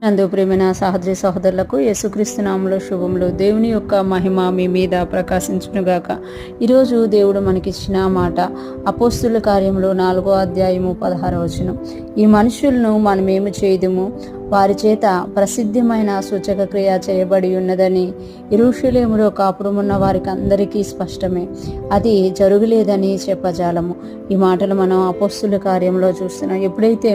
నందు ప్రేమైన సహోదరి సహోదరులకు యేసుక్రీస్తు నామములో శుభములు. దేవుని యొక్క మహిమ మీ మీద ప్రకాశించునుగాక. ఈరోజు దేవుడు మనకిచ్చిన మాట అపోస్తుల కార్యములు 4వ అధ్యాయము 16వ వచనం. ఈ మనుషులను మనమేమి చేయదుము, వారి చేత ప్రసిద్ధమైన సూచక క్రియ చేయబడి ఉన్నదని యెరూషలేములో కాపురమున్న వారికి అందరికీ స్పష్టమే. అది జరుగులేదని చెప్పజాలము. ఈ మాటలు మనం అపోస్తుల కార్యంలో చూస్తున్నాం. ఎప్పుడైతే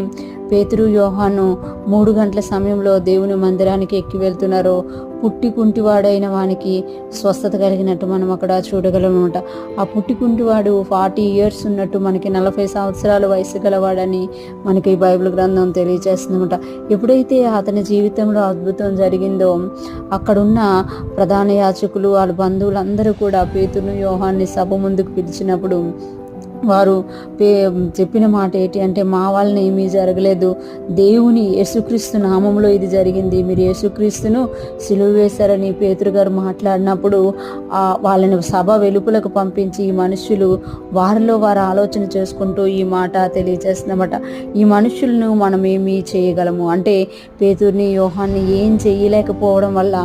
పేతురు యోహాను 3 గంటల సమయంలో దేవుని మందిరానికి ఎక్కి వెళ్తున్నారో పుట్టికుంటివాడైన వానికి స్వస్థత కలిగినట్టు మనం అక్కడ చూడగలమన్నమాట. ఆ పుట్టికుంటివాడు 40 years ఉన్నట్టు మనకి 40 సంవత్సరాల వయసు గలవాడని మనకి ఈ బైబిల్ గ్రంథం తెలియజేస్తుందన్నమాట. ఎప్పుడైతే అతని జీవితంలో అద్భుతం జరిగిందో అక్కడున్న ప్రధాన యాజకులు వాళ్ళ బంధువులందరూ కూడా పేతురును యోహాన్ని సభ ముందుకు పిలిచినప్పుడు వారు చెప్పిన మాట ఏంటి అంటే, మా వలన ఏమీ జరగలేదు, దేవుని యేసుక్రీస్తు నామంలో ఇది జరిగింది, మీరు యేసుక్రీస్తును సిలువ వేశారని పేతురు గారు మాట్లాడినప్పుడు వాళ్ళని సభ వెలుపలకు పంపించి ఈ మనుషులు వారిలో వారు ఆలోచన చేసుకుంటూ ఈ మాట తెలియజేస్తున్నమాట. ఈ మనుషులను మనం ఏమీ చేయగలము అంటే పేతుర్ని యోహాన్ని ఏం చేయలేకపోవడం వల్ల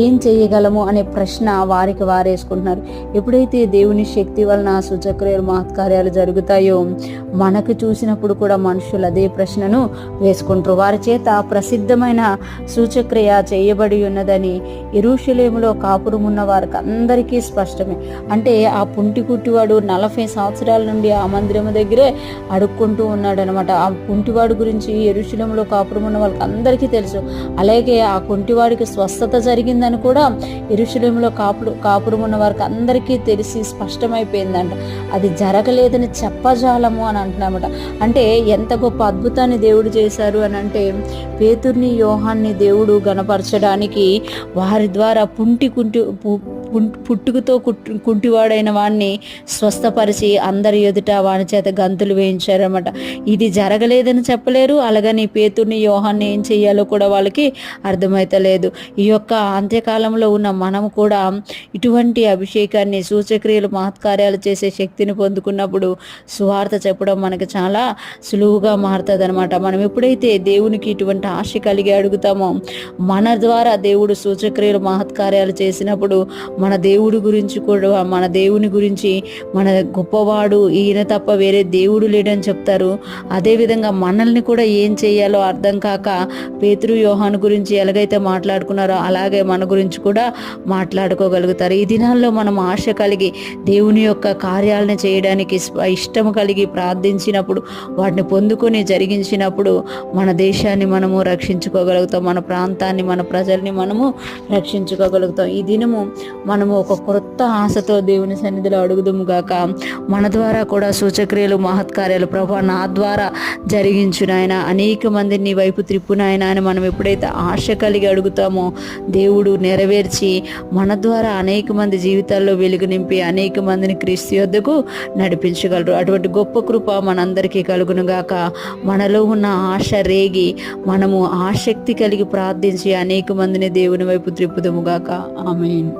ఏం చేయగలము అనే ప్రశ్న వారికి వారేసుకుంటున్నారు. ఎప్పుడైతే దేవుని శక్తి వలన సూచక్రియలు మహత్కార్యాలు జరుగుతాయో మనకు చూసినప్పుడు కూడా మనుషులు అదే ప్రశ్నను వేసుకుంటారు. వారి చేత ప్రసిద్ధమైన సూచక్రియ చేయబడి ఉన్నదని యెరూషలేములో కాపురమున్న వారికి అందరికీ స్పష్టమే. అంటే ఆ పుంటికుట్టివాడు 40 సంవత్సరాల నుండి ఆ మందిరం దగ్గరే అడుక్కుంటూ ఉన్నాడు అనమాట. ఆ కుంటివాడు గురించి యెరూషలేములో కాపురమున్న వాళ్ళకి అందరికీ తెలుసు. అలాగే ఆ కుంటివాడికి స్వస్థత జరిగిందని కూడా యెరూషలేములో కాపురమున్న వారికి అందరికీ తెలిసి స్పష్టమైపోయిందంట. అది జరగలేదని చెప్పజాలము అని అంటున్నామట. అంటే ఎంత గొప్ప అద్భుతాన్ని దేవుడు చేశారు అని అంటే, పేతుర్ని యోహాన్ని దేవుడు గణపరచడానికి వారి ద్వారా పుట్టుకతో కుంటివాడైన వాడిని స్వస్థపరిచి అందరి ఎదుట వాని చేత గంతులు వేయించారన్నమాట. ఇది జరగలేదని చెప్పలేరు, అలాగని పేతుర్ని యోహాన్ని ఏం చెయ్యాలో కూడా వాళ్ళకి అర్థమైతలేదు. ఈ యొక్క అంత్యకాలంలో ఉన్న మనం కూడా ఇటువంటి అభిషేకాన్ని సూచక్రియలు మహత్కార్యాలు చేసే శక్తిని పొందుకున్నప్పుడు సువార్త చెప్పడం మనకి చాలా సులువుగా మారుతుంది అనమాట. మనం ఎప్పుడైతే దేవునికి ఇటువంటి ఆశ కలిగి అడుగుతామో మన ద్వారా దేవుడు సూచక్రియలు మహత్కార్యాలు చేసినప్పుడు మన దేవుడి గురించి కూడా, మన దేవుని గురించి మన గొప్పవాడు ఈయన తప్ప వేరే దేవుడు లేడని చెప్తారు. అదేవిధంగా మనల్ని కూడా ఏం చేయాలో అర్థం కాక పేతురు యోహాను గురించి ఎలాగైతే మాట్లాడుకున్నారో అలాగే మన గురించి కూడా మాట్లాడుకోగలుగుతారు. ఈ దినాల్లో మనం ఆశ కలిగి దేవుని యొక్క కార్యాలను చేయడానికి ఇష్టం కలిగి ప్రార్థించినప్పుడు వాటిని పొందుకొని జరిగించినప్పుడు మన దేశాన్ని మనము రక్షించుకోగలుగుతాం, మన ప్రాంతాన్ని మన ప్రజల్ని మనము రక్షించుకోగలుగుతాం. ఈ దినము మనము ఒక క్రొత్త ఆశతో దేవుని సన్నిధిలో అడుగుదుము గాక. మన ద్వారా కూడా సూచక్రియలు మహత్కార్యాలు ప్రభా నా ద్వారా జరిగించు నాయన, అనేక మందిని నీ వైపు త్రిప్పు నాయన అని మనం ఎప్పుడైతే ఆశ కలిగి అడుగుతామో దేవుడు నెరవేర్చి మన ద్వారా అనేక మంది జీవితాల్లో వెలుగు నింపి అనేక మందిని క్రీస్తు యొద్దకు నడిపించగలరు. అటువంటి గొప్ప కృప మనందరికీ కలుగును గాక. మనలో ఉన్న ఆశ రేగి మనము ఆసక్తి కలిగి ప్రార్థించి అనేక మందిని దేవుని వైపు త్రిప్పుదుము గాక. ఆమేన్.